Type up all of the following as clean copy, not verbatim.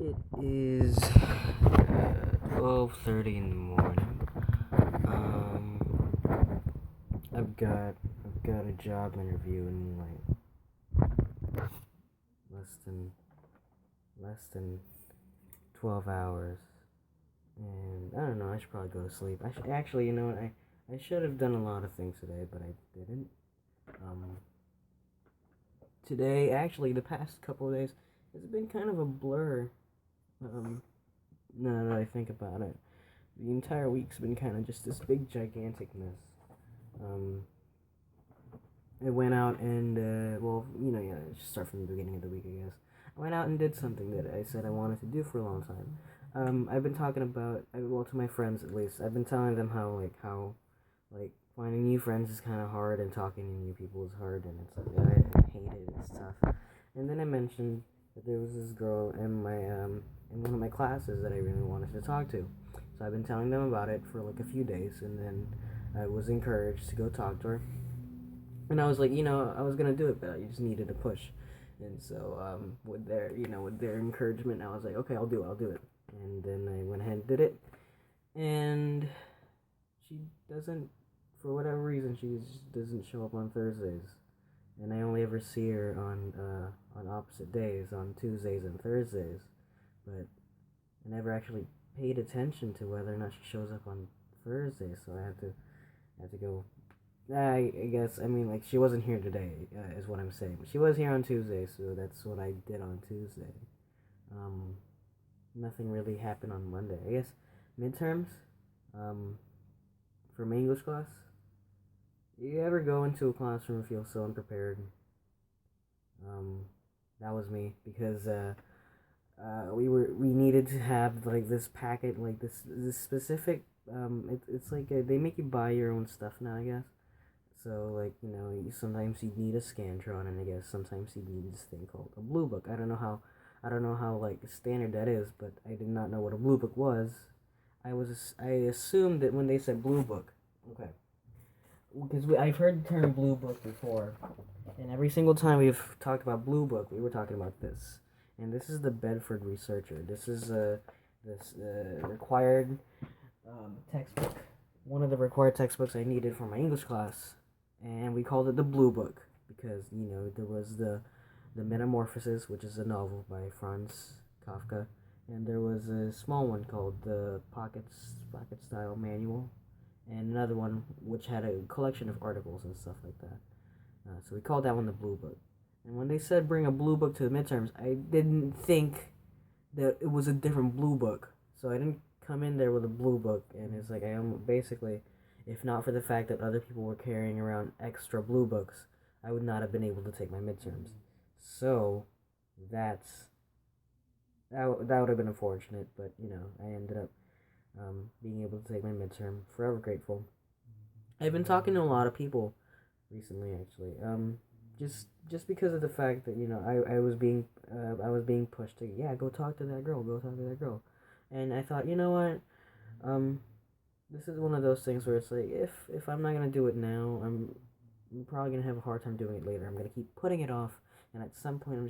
It is 12:30 in the morning. I've got a job interview in less than less than 12 hours, and I don't know. I should probably go to sleep. I should actually, I should have done a lot of things today, but I didn't. Um, Today, actually, the past couple of days, it's been kind of a blur. Um, Now that I think about it, the entire week's been kind of just this big gigantic mess. Um, I went out and, just start from the beginning of the week, I guess. I went out and did something that I said I wanted to do for a long time. I've been talking about, to my friends at least, I've been telling them how finding new friends is kind of hard and talking to new people is hard, and it's like, I hate it, it's tough. And then I mentioned that there was this girl in one of my classes that I really wanted to talk to. So I've been telling them about it for like a few days, and then I was encouraged to go talk to her. And I was like, I was gonna do it, but I just needed a push. And so, with their encouragement, I was like, okay, I'll do it. And then I went ahead and did it. And she doesn't, for whatever reason, she just doesn't show up on Thursdays. And I only ever see her on opposite days, on Tuesdays and Thursdays. But I never actually paid attention to whether or not she shows up on Thursdays. So I have to go. I guess, I mean, like, she wasn't here today, is what I'm saying. She was here on Tuesday, so that's what I did on Tuesday. Um, Nothing really happened on Monday. I guess midterms, um, for my English class. You ever go into a classroom and feel so unprepared? Um, that was me because we needed to have like this packet, like this specific. It's like they make you buy your own stuff now, I guess. So, like, sometimes you need a Scantron, and I guess sometimes you need this thing called a blue book. I don't know how like standard that is, but I did not know what a blue book was. I assumed that when they said blue book, okay, because I've heard the term blue book before, and every single time we've talked about blue book, we were talking about this, and this is the Bedford Researcher. This is this required textbook, one of the required textbooks I needed for my English class, and we called it the Blue Book because there was the Metamorphosis, which is a novel by Franz Kafka, and there was a small one called the Pocket Style Manual, and another one which had a collection of articles and stuff like that. So we called that one the Blue Book. And when they said bring a blue book to the midterms, I didn't think that it was a different blue book. So I didn't come in there with a blue book, and it's like I am basically, if not for the fact that other people were carrying around extra blue books, I would not have been able to take my midterms. So that's that would have been unfortunate, but I ended up being able to take my midterm. Forever grateful. I've been talking to a lot of people recently, actually. Just because of the fact that I was being pushed to, yeah, go talk to that girl, and I thought, you know what, um, this is one of those things where it's like if I'm not gonna do it now, I'm probably gonna have a hard time doing it later. I'm gonna keep putting it off, and at some point I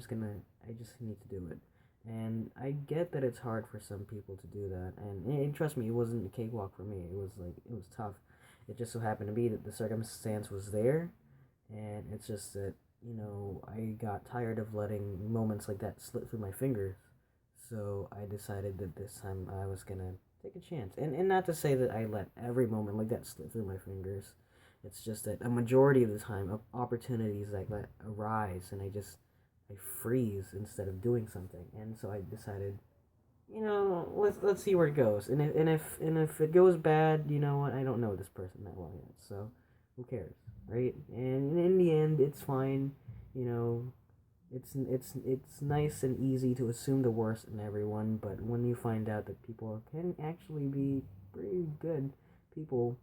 just need to do it. And I get that it's hard for some people to do that, and trust me, it wasn't a cakewalk for me. It was tough. It just so happened to be that the circumstance was there, and it's just that I got tired of letting moments like that slip through my fingers. So I decided that this time I was gonna take a chance, and not to say that I let every moment like that slip through my fingers. It's just that a majority of the time, opportunities like that arise, and I freeze instead of doing something. And so I decided, let's see where it goes. And if it goes bad, you know what? I don't know this person that well yet, so who cares, right? And in the end, it's fine. You know, it's nice and easy to assume the worst in everyone, but when you find out that people can actually be pretty good people,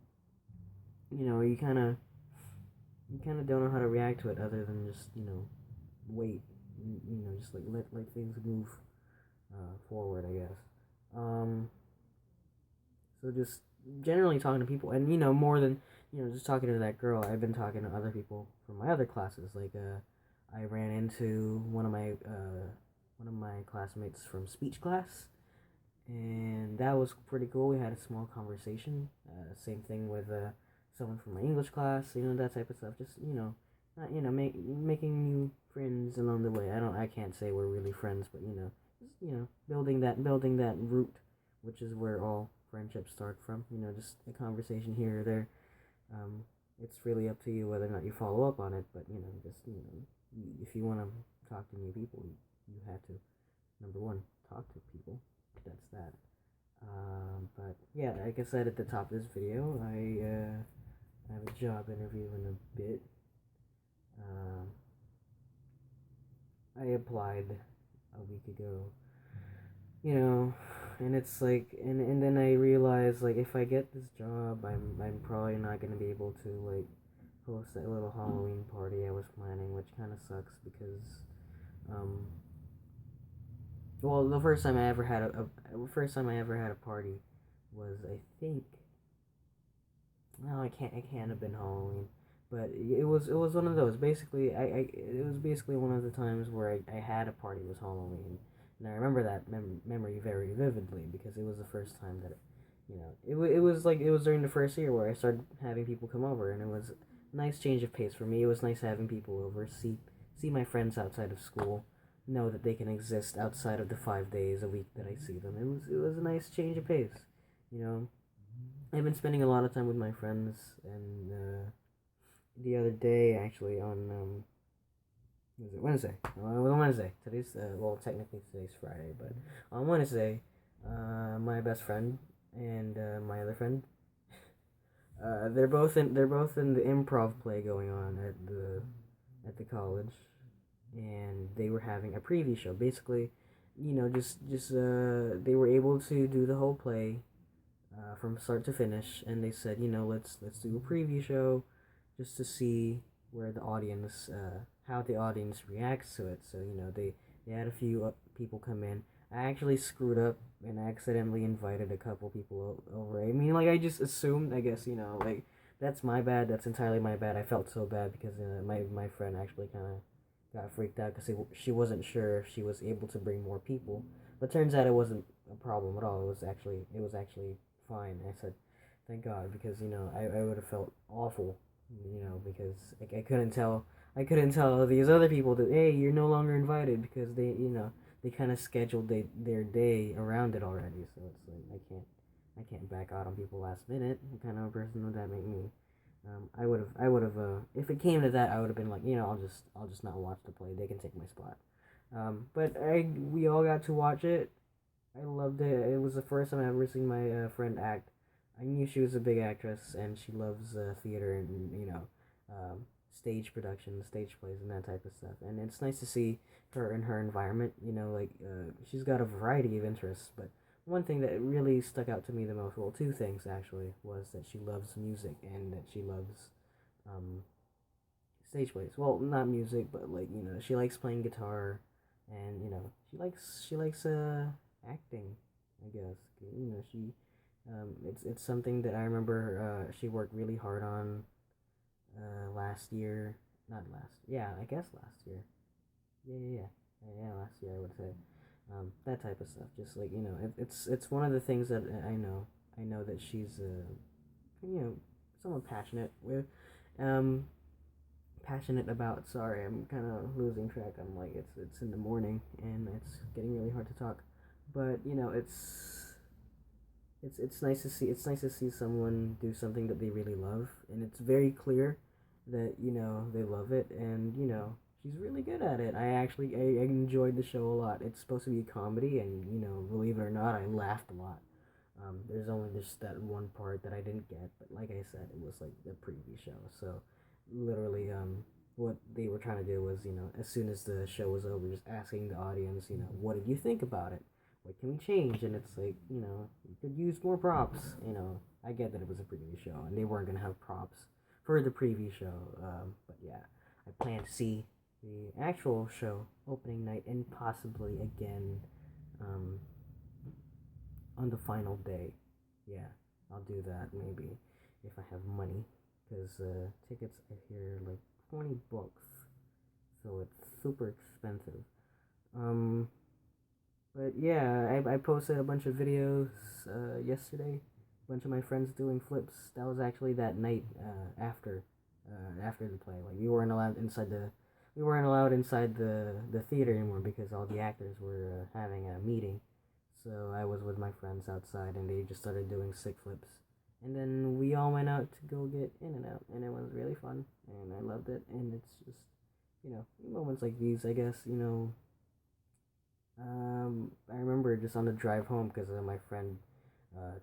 you kind of don't know how to react to it other than just wait, just like let things move forward, I guess. Um, so just generally talking to people, and more than just talking to that girl, I've been talking to other people from my other classes. Like I ran into one of my one of my classmates from speech class, and that was pretty cool. We had a small conversation. Same thing with someone from my English class, that type of stuff. Just not making new friends along the way. I can't say we're really friends, but just building that root, which is where all friendships start from. Just a conversation here or there. It's really up to you whether or not you follow up on it, but just if you want to talk to new people, you have to, number one, talk to people. That's that. But yeah, like I said at the top of this video, I have a job interview in a bit. I applied a week ago, and it's like, and then I realized, like, if I get this job, I'm probably not gonna be able to, like, host that little Halloween party I was planning, which kind of sucks because, well, the first time I ever had a party was, I think, no, it can't have been Halloween, but it was one of those. Basically, it was basically one of the times where I had a party was Halloween, and I remember that memory very vividly because it was the first time that it was like it was during the first year where I started having people come over, and it was a nice change of pace for me. It was nice having people over, see my friends outside of school, know that they can exist outside of the 5 days a week that I see them. It was a nice change of pace, you know. I've been spending a lot of time with my friends, and the other day actually on was it Wednesday? Well, it was on Wednesday. Today's well, technically today's Friday, but on Wednesday, my best friend and my other friend, they're both in the improv play going on at the college, and they were having a preview show. Basically, just they were able to do the whole play from start to finish, and they said, let's do a preview show just to see where the audience, how the audience reacts to it. So they had a few people come in. I actually screwed up and accidentally invited a couple people over. I mean, like, I just assumed, I guess, like, that's my bad. That's entirely my bad. I felt so bad because my friend actually kind of got freaked out because she wasn't sure if she was able to bring more people. But turns out it wasn't a problem at all. It was actually fine. I said, thank God, because I would have felt awful, because I couldn't tell these other people that, hey, you're no longer invited, because they kind of scheduled their day around it already. So it's like I can't back out on people last minute. What kind of a person would that make me? I would have if it came to that, I would have been like, I'll just not watch the play. They can take my spot. But we all got to watch it. I loved it. It was the first time I ever seen my friend act. I knew she was a big actress, and she loves theater and stage productions, stage plays, and that type of stuff. And it's nice to see her in her environment. Like she's got a variety of interests, but one thing that really stuck out to me the most, well, two things actually, was that she loves music and that she loves um, stage plays. Well, not music, but like she likes playing guitar, and she likes acting. I guess she it's something that I remember she worked really hard on last year. Not last, yeah, I guess last year. Yeah, last year I would say. That type of stuff. Just like it's one of the things that I know that she's somewhat passionate with. Um, Passionate about. Sorry, I'm kind of losing track. I'm like it's in the morning and it's getting really hard to talk. But it's nice to see. It's nice to see someone do something that they really love, and it's very clear that they love it, and she's really good at it. I enjoyed the show a lot. It's supposed to be a comedy, and believe it or not, I laughed a lot. There's only just that one part that I didn't get, but like I said, it was like the preview show. So literally, what they were trying to do was, as soon as the show was over, just asking the audience, what did you think about it? What can we change? And it's like, you could use more props. I get that it was a preview show, and they weren't gonna have props for the preview show. But yeah, I plan to see the actual show opening night and possibly again on the final day. Yeah, I'll do that maybe if I have money, because tickets I hear like $20, so it's super expensive. Um, But yeah, I posted a bunch of videos yesterday. A bunch of my friends doing flips. That was actually that night after the play. Like we weren't allowed inside the theater anymore because all the actors were having a meeting. So I was with my friends outside and they just started doing sick flips. And then we all went out to go get in and out, and it was really fun, and I loved it. And it's just, moments like these, I guess, I remember just on the drive home because my friend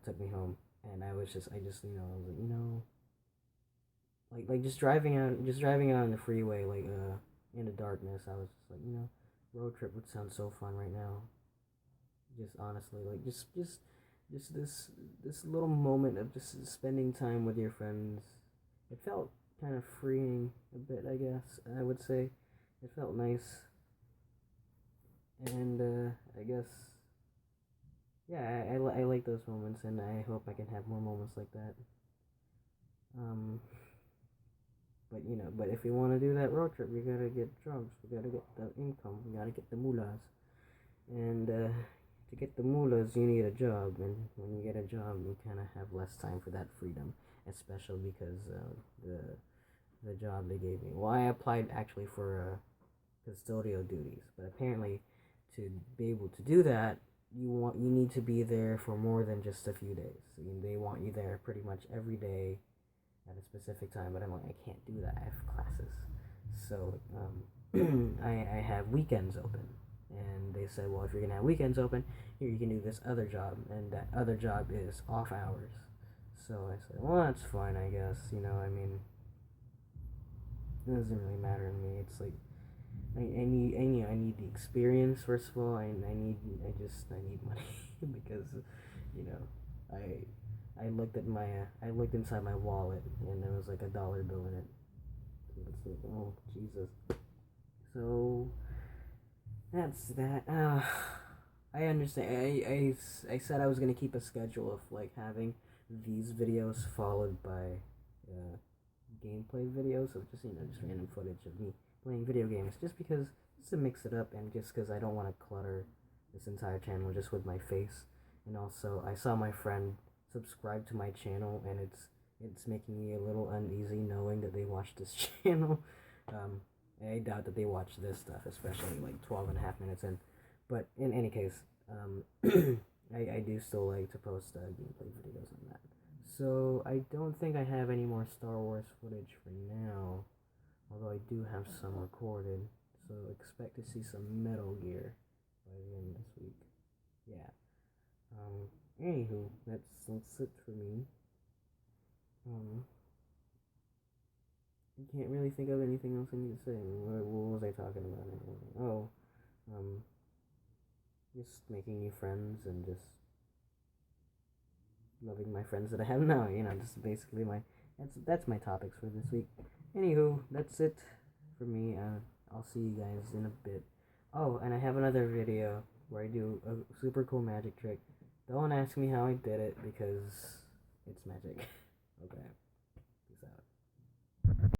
took me home, and I just, I was like, like just driving out on the freeway, like in the darkness. I was just like, road trip would sound so fun right now. Just honestly, like just this little moment of just spending time with your friends. It felt kind of freeing a bit, I guess. I would say it felt nice, and I guess yeah, I like those moments, and I hope I can have more moments like that. Um, but if we want to do that road trip, we gotta get jobs. We gotta get the income. We gotta get the mullahs, and to get the mullahs, you need a job, and when you get a job, you kind of have less time for that freedom, especially because the job they gave me. Well, I applied actually for custodial duties, but apparently, to be able to do that, you need to be there for more than just a few days. I mean, they want you there pretty much every day at a specific time, but I'm like, I can't do that. I have classes, so I have weekends open, and they said, well, if you're gonna have weekends open, here you can do this other job, and that other job is off hours. So I said, well, that's fine, I guess. I mean, it doesn't really matter to me. It's like I need the experience first of all. I need money because you know I looked at I looked inside my wallet and there was like $1 bill in it. So it's like, oh Jesus. So that's that. I understand. I said I was gonna keep a schedule of like having these videos followed by uh, gameplay videos of just random footage of me playing video games, just to mix it up, and just because I don't want to clutter this entire channel just with my face. And also, I saw my friend subscribe to my channel, and it's making me a little uneasy knowing that they watch this channel. Um, I doubt that they watch this stuff, especially like 12 and a half minutes in. But in any case, I do still like to post gameplay videos on that. So I don't think I have any more Star Wars footage for now, although I do have some recorded. So expect to see some Metal Gear by the end of this week. Yeah. Anywho, that's it for me. Um, I can't really think of anything else I need to say. What was I talking about? Oh, um, just making new friends and just loving my friends that I have now. Just basically that's my topics for this week. Anywho, that's it for me. I'll see you guys in a bit. Oh, and I have another video where I do a super cool magic trick. Don't ask me how I did it because it's magic. Okay.